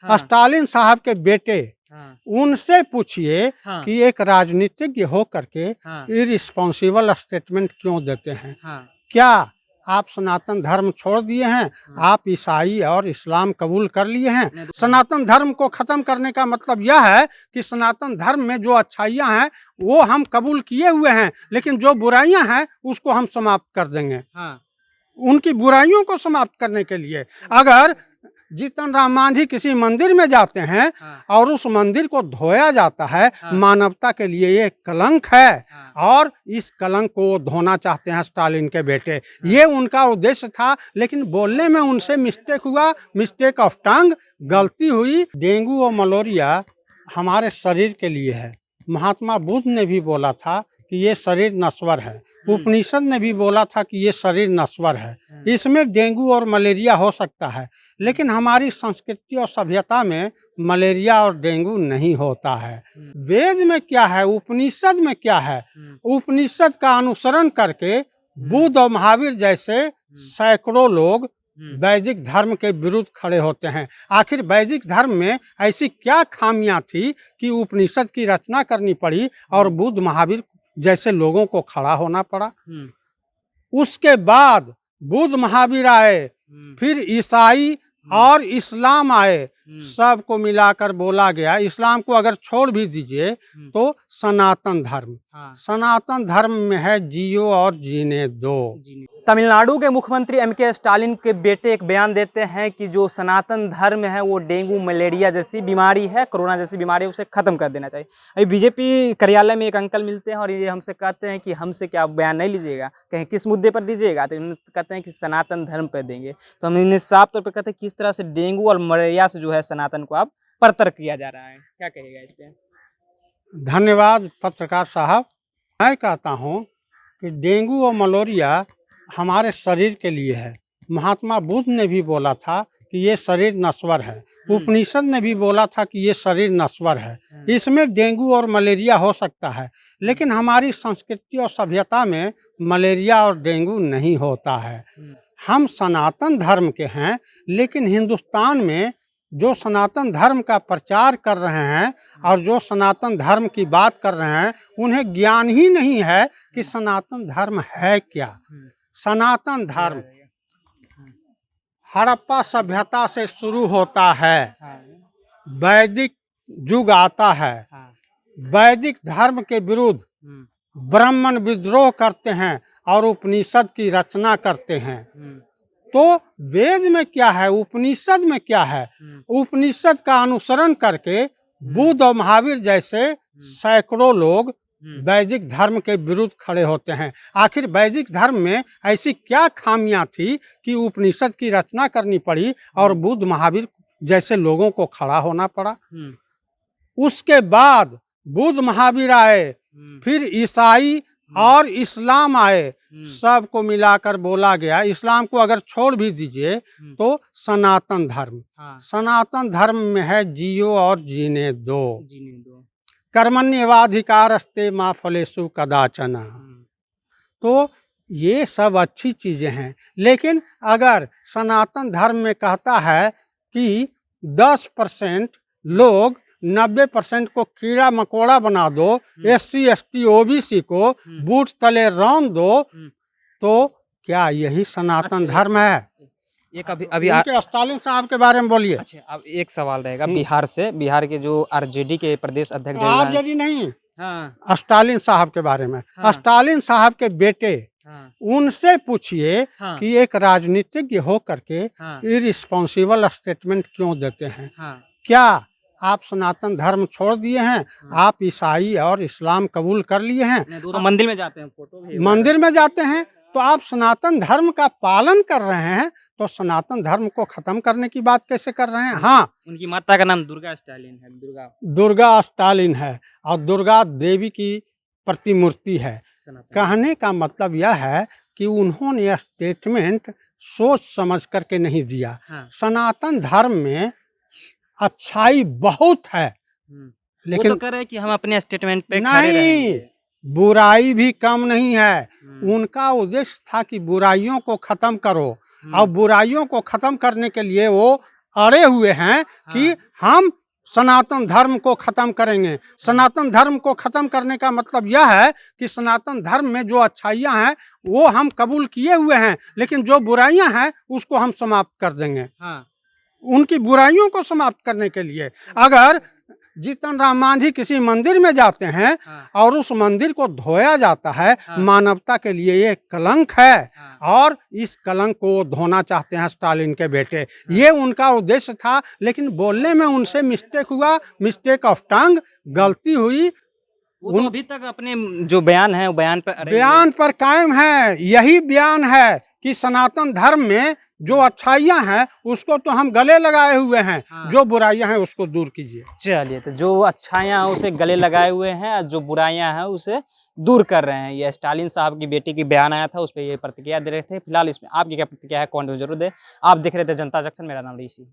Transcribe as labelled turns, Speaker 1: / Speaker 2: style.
Speaker 1: हाँ। स्टालिन साहब के बेटे, हाँ। उनसे पूछिए, हाँ। कि एक राजनीतिज्ञ हो करके, हाँ। इररिस्पॉन्सिबल स्टेटमेंट क्यों देते हैं। हाँ। क्या आप सनातन धर्म छोड़ दिए हैं। हाँ। आप ईसाई और इस्लाम कबूल कर लिए हैं। सनातन धर्म को खत्म करने का मतलब यह है कि सनातन धर्म में जो अच्छाइयाँ हैं वो हम कबूल किए हुए हैं, लेकिन जो बुराइयां हैं उसको हम समाप्त कर देंगे। हाँ। उनकी बुराइयों को समाप्त करने के लिए अगर जीतन राम मांझी किसी मंदिर में जाते हैं, हाँ। और उस मंदिर को धोया जाता है, हाँ। मानवता के लिए ये कलंक है, हाँ। और इस कलंक को धोना चाहते हैं स्टालिन के बेटे। हाँ। ये उनका उद्देश्य था, लेकिन बोलने में उनसे मिस्टेक हुआ, मिस्टेक ऑफ टंग, गलती हुई। डेंगू और मलेरिया हमारे शरीर के लिए है। महात्मा बुद्ध ने भी बोला था कि ये शरीर नश्वर है। उपनिषद ने भी बोला था कि ये शरीर नश्वर है, इसमें डेंगू और मलेरिया हो सकता है, लेकिन हमारी संस्कृति और सभ्यता में मलेरिया और डेंगू नहीं होता है। वेद में क्या है, उपनिषद में क्या है, उपनिषद का अनुसरण करके बुद्ध और महावीर जैसे सैकड़ों लोग वैदिक धर्म के विरुद्ध खड़े होते हैं। आखिर वैदिक धर्म में ऐसी क्या खामियां थी कि उपनिषद की रचना करनी पड़ी और बुद्ध महावीर जैसे लोगों को खड़ा होना पड़ा। उसके बाद बुद्ध महावीर आए, फिर ईसाई और इस्लाम आए, सबको मिलाकर बोला गया, इस्लाम को अगर छोड़ भी दीजिए तो सनातन धर्म, सनातन धर्म में है जियो और जीने दो।
Speaker 2: तमिलनाडु के मुख्यमंत्री एमके स्टालिन के बेटे एक बयान देते हैं कि जो सनातन धर्म है वो डेंगू मलेरिया जैसी बीमारी है, कोरोना जैसी बीमारी है, उसे खत्म कर देना चाहिए। अभी बीजेपी कार्यालय में एक अंकल मिलते हैं और ये हमसे कहते हैं कि हमसे क्या बयान नहीं लीजिएगा, कहीं किस मुद्दे पर दीजिएगा, तो उन्होंने कहते हैं कि सनातन धर्म पर देंगे। तो हम इन्हें साफ तौर पर कहते हैं किस तरह से डेंगू और मलेरिया से जो है सनातन को अब परतर किया जा रहा है, क्या कहेगा इस पे?
Speaker 1: धन्यवाद पत्रकार साहब। मैं कहता हूँ कि डेंगू और मलेरिया हमारे शरीर के लिए है। महात्मा बुद्ध ने भी बोला था कि ये शरीर नश्वर है। उपनिषद ने भी बोला था कि ये शरीर नश्वर है, इसमें डेंगू और मलेरिया हो सकता है, लेकिन हमारी संस्कृति और सभ्यता में मलेरिया और डेंगू नहीं होता है। हम सनातन धर्म के हैं, लेकिन हिंदुस्तान में जो सनातन धर्म का प्रचार कर रहे हैं और जो सनातन धर्म की बात कर रहे हैं, उन्हें ज्ञान ही नहीं है कि सनातन धर्म है क्या। सनातन धर्म हड़प्पा सभ्यता से शुरू होता है, वैदिक युग आता है, वैदिक धर्म के विरुद्ध ब्राह्मण विद्रोह करते हैं और उपनिषद की रचना करते हैं। तो वेद में क्या है, उपनिषद में क्या है, उपनिषद का अनुसरण करके बुद्ध और महावीर जैसे सैकड़ों लोग वैदिक धर्म के विरुद्ध खड़े होते हैं। आखिर वैदिक धर्म में ऐसी क्या खामियां थी कि उपनिषद की रचना करनी पड़ी और बुद्ध महावीर जैसे लोगों को खड़ा होना पड़ा। उसके बाद बुद्ध महावीर आए, फिर ईसाई और इस्लाम आए, सबको मिलाकर बोला गया, इस्लाम को अगर छोड़ भी दीजिए तो सनातन धर्म, सनातन धर्म में है जियो और जीने दो। कर्मण्येवाधिकारस्ते मा फलेषु कदाचन। तो ये सब अच्छी चीजें हैं, लेकिन अगर सनातन धर्म में कहता है कि 10% लोग 90% को कीड़ा मकोड़ा बना दो, SC ST OBC को बूट तले रौंद दो, तो क्या यही सनातन धर्म है?
Speaker 2: एक अभी
Speaker 1: स्टालिन साहब के बारे में बोलिए।
Speaker 2: अच्छा, अब एक सवाल रहेगा बिहार से, बिहार के जो RJD के प्रदेश अध्यक्ष
Speaker 1: RJD नहीं, हाँ, स्टालिन साहब के बारे में। हाँ। स्टालिन साहब के बेटे, हाँ, उनसे पूछिए, हाँ, कि एक राजनीतिज्ञ हो करके, हाँ, इररिस्पॉन्सिबल स्टेटमेंट क्यों देते हैं। हाँ। क्या आप सनातन धर्म छोड़ दिए हैं। हाँ। आप ईसाई और इस्लाम कबूल कर लिए हैं।
Speaker 2: तो मंदिर में जाते हैं, फोटो भी
Speaker 1: मंदिर में जाते हैं, तो आप सनातन धर्म का पालन कर रहे हैं, तो सनातन धर्म को खत्म करने की बात कैसे कर रहे हैं। हाँ,
Speaker 2: उनकी माता का नाम दुर्गा स्टालिन है,
Speaker 1: दुर्गा स्टालिन है और दुर्गा देवी की प्रतिमूर्ति है। कहने का मतलब यह है कि उन्होंने स्टेटमेंट सोच समझ करके नहीं दिया। हाँ। सनातन धर्म में अच्छाई बहुत है,
Speaker 2: लेकिन वो तो कह रहे हैं कि हम अपने स्टेटमेंट पे खड़े रहेंगे।
Speaker 1: बुराई भी कम नहीं है। उनका उद्देश्य था कि बुराइयों को खत्म करो, और बुराइयों को खत्म करने के लिए वो अड़े हुए हैं कि हम सनातन धर्म को खत्म करेंगे। सनातन धर्म को खत्म करने का मतलब यह है कि सनातन धर्म में जो अच्छाइयाँ हैं वो हम कबूल किए हुए हैं, लेकिन जो बुराइयां हैं उसको हम समाप्त कर देंगे। उनकी बुराइयों को समाप्त करने के लिए अगर जीतन राम मांझी किसी मंदिर में जाते हैं और उस मंदिर को धोया जाता है, मानवता के लिए ये कलंक है और इस कलंक को धोना चाहते हैं स्टालिन के बेटे। ये उनका उद्देश्य था, लेकिन बोलने में उनसे मिस्टेक हुआ, मिस्टेक ऑफ टंग, गलती हुई।
Speaker 2: वो तो अभी तक अपने जो बयान है वो बयान पर
Speaker 1: कायम है। यही बयान है कि सनातन धर्म में जो अच्छाइयाँ हैं उसको तो हम गले लगाए हुए हैं, जो बुराइयां हैं उसको दूर कीजिए।
Speaker 2: चलिए, तो जो अच्छाइयाँ हैं उसे गले लगाए हुए हैं, जो बुराइयां हैं उसे दूर कर रहे हैं। ये स्टालिन साहब की बेटी की बयान आया था, उस पर ये प्रतिक्रिया दे रहे थे। फिलहाल इसमें आपकी क्या प्रतिक्रिया है कमेंट में जरूर दें। आप देख रहे थे जनता जंक्शन, मेरा नाम ऋषि।